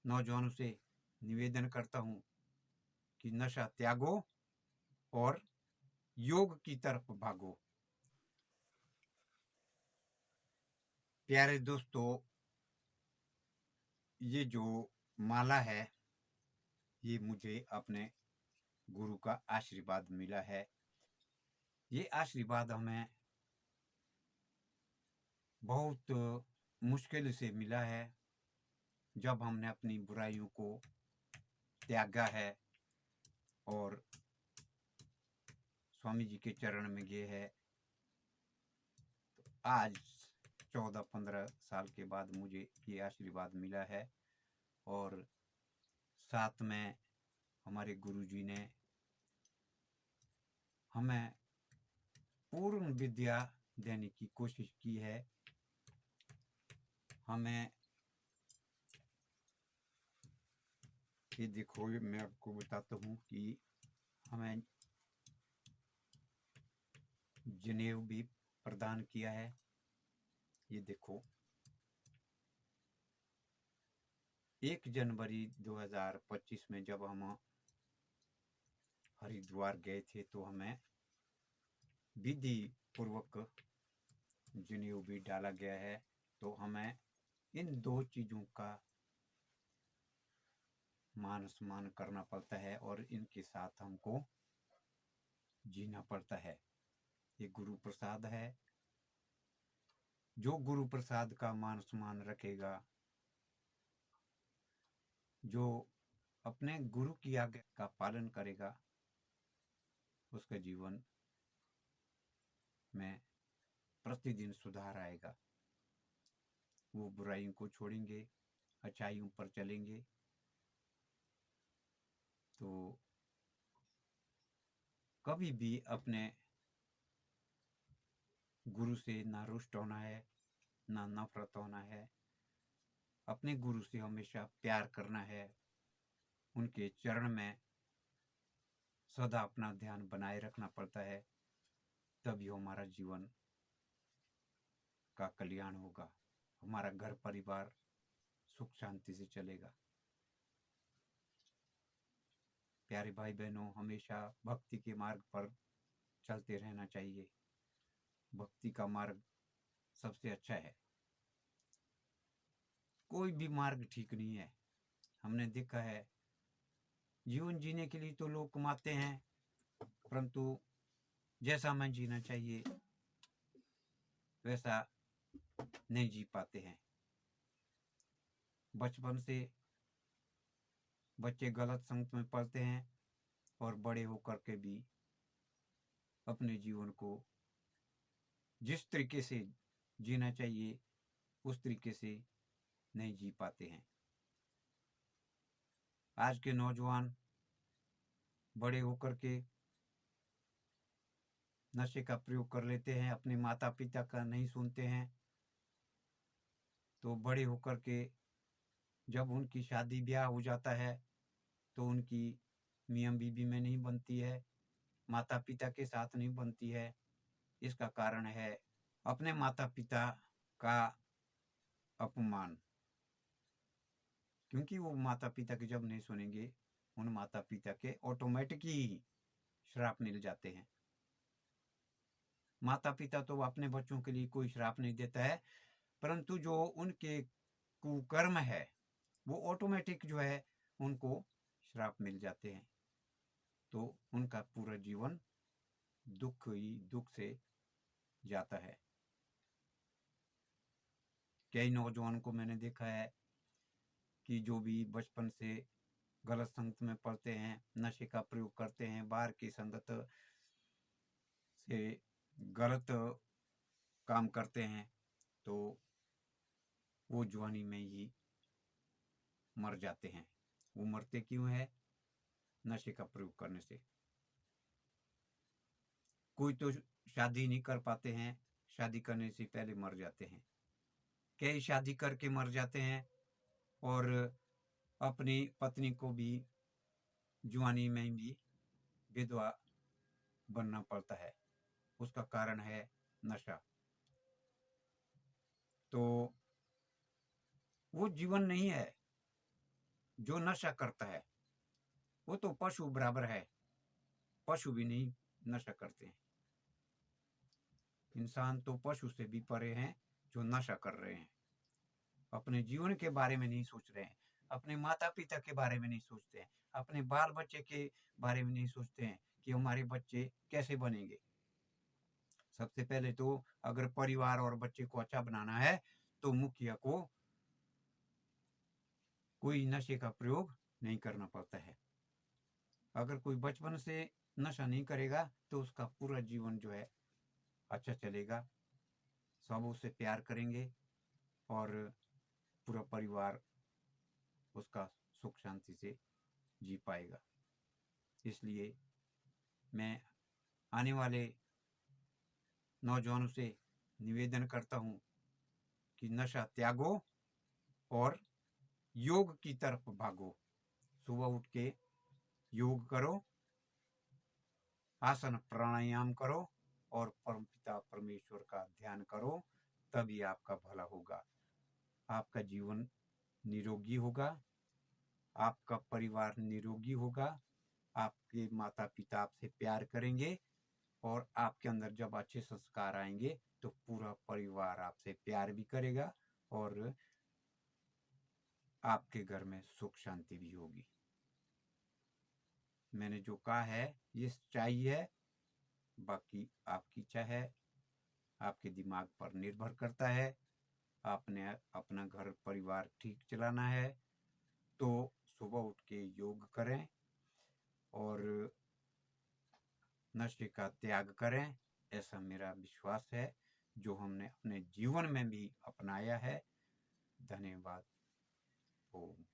नौजवानों से निवेदन करता हूँ कि नशा त्यागो और योग की तरफ भागो। प्यारे दोस्तों, ये जो माला है, ये मुझे अपने गुरु का आशीर्वाद मिला है। ये आशीर्वाद हमें बहुत मुश्किल से मिला है, जब हमने अपनी बुराइयों को त्यागा है और स्वामी जी के चरण में गए है। तो आज 14-15 साल के बाद मुझे ये आशीर्वाद मिला है, और साथ में हमारे गुरु जी ने हमें पूर्ण विद्या देने की कोशिश की है। हमें ये देखो, मैं आपको बताता हूँ कि हमें जनेऊ भी प्रदान किया है। ये देखो, 1 जनवरी 2025 में जब हम हरिद्वार गए थे, तो हमें विधि पूर्वक जनेऊ भी डाला गया है। तो हमें इन 2 चीज़ों का मान सम्मान करना पड़ता है, और इनके साथ हमको जीना पड़ता है। ये गुरु प्रसाद है। जो गुरु प्रसाद का मान सम्मान रखेगा, जो अपने गुरु की आज्ञा का पालन करेगा, उसके जीवन में प्रतिदिन सुधार आएगा। वो बुराइयों को छोड़ेंगे, अच्छाइयों पर चलेंगे। तो कभी भी अपने गुरु से ना रुष्ट होना है, ना नफरत होना है। अपने गुरु से हमेशा प्यार करना है, उनके चरण में सदा अपना ध्यान बनाए रखना पड़ता है। तभी हमारा जीवन का कल्याण होगा, हमारा घर परिवार सुख शांति से चलेगा। प्यारे भाई बहनों, हमेशा भक्ति के मार्ग पर चलते रहना चाहिए। भक्ति का मार्ग सबसे अच्छा है। कोई भी मार्ग ठीक नहीं है। हमने देखा है, जीवन जीने के लिए तो लोग कमाते हैं, परंतु जैसा हमें जीना चाहिए वैसा नहीं जी पाते हैं। बचपन से बच्चे गलत संगत में पड़ते हैं, और बड़े होकर के भी अपने जीवन को जिस तरीके से जीना चाहिए उस तरीके से नहीं जी पाते हैं। आज के नौजवान बड़े होकर के नशे का प्रयोग कर लेते हैं, अपने माता पिता का नहीं सुनते हैं। तो बड़े होकर के जब उनकी शादी ब्याह हो जाता है, तो उनकी मियाँ बीवी में नहीं बनती है, माता पिता के साथ नहीं बनती है। इसका कारण है अपने माता पिता का अपमान। क्योंकि वो माता पिता की जब नहीं सुनेंगे, उन माता पिता के ऑटोमेटिक ही श्राप मिल जाते हैं। माता पिता तो अपने बच्चों के लिए कोई श्राप नहीं देता है, परंतु जो उनके कुकर्म है वो ऑटोमेटिक जो है उनको श्राप मिल जाते हैं। तो उनका पूरा जीवन दुख ही दुख से जाता है। कई नौजवानों को मैंने देखा है कि जो भी बचपन से गलत संगत में पड़ते हैं, नशे का प्रयोग करते हैं, बाहर की संगत से गलत काम करते हैं, तो वो जवानी में ही मर जाते हैं। वो मरते क्यों है? नशे का प्रयोग करने से। कोई तो शादी नहीं कर पाते हैं, शादी करने से पहले मर जाते हैं। कई शादी करके मर जाते हैं, और अपनी पत्नी को भी जवानी में भी विधवा बनना पड़ता है। उसका कारण है नशा। तो वो जीवन नहीं है। जो नशा करता है वो तो पशु बराबर है, पशु भी नहीं नशा करते हैं। इंसान तो पशु से भी परे हैं जो नशा कर रहे हैं, अपने जीवन के बारे में नहीं सोच रहे हैं, अपने माता पिता के बारे में नहीं सोचते हैं, अपने बाल बच्चे के बारे में नहीं सोचते हैं कि हमारे बच्चे कैसे बनेंगे। सबसे पहले तो अगर परिवार और बच्चे को अच्छा बनाना है तो मुखिया को कोई नशे का प्रयोग नहीं करना पड़ता है। अगर कोई बचपन से नशा नहीं करेगा तो उसका पूरा जीवन जो है अच्छा चलेगा, सब उससे प्यार करेंगे और पूरा परिवार उसका सुख शांति से जी पाएगा। इसलिए मैं आने वाले नौजवानों से निवेदन करता हूँ कि नशा त्यागो और योग की तरफ भागो। सुबह उठ के योग करो, आसन प्राणायाम करो और परमपिता परमेश्वर का ध्यान करो, तभी आपका भला होगा, आपका जीवन निरोगी होगा, आपका परिवार निरोगी होगा, आपके माता पिता आपसे प्यार करेंगे और आपके अंदर जब अच्छे संस्कार आएंगे तो पूरा परिवार आपसे प्यार भी करेगा और आपके घर में सुख शांति भी होगी। मैंने जो कहा है ये सच्चाई है, बाकी आपकी इच्छा है, आपके दिमाग पर निर्भर करता है। आपने अपना घर परिवार ठीक चलाना है तो सुबह उठ के योग करें और नशे का त्याग करें, ऐसा मेरा विश्वास है जो हमने अपने जीवन में भी अपनाया है। धन्यवाद। ओम।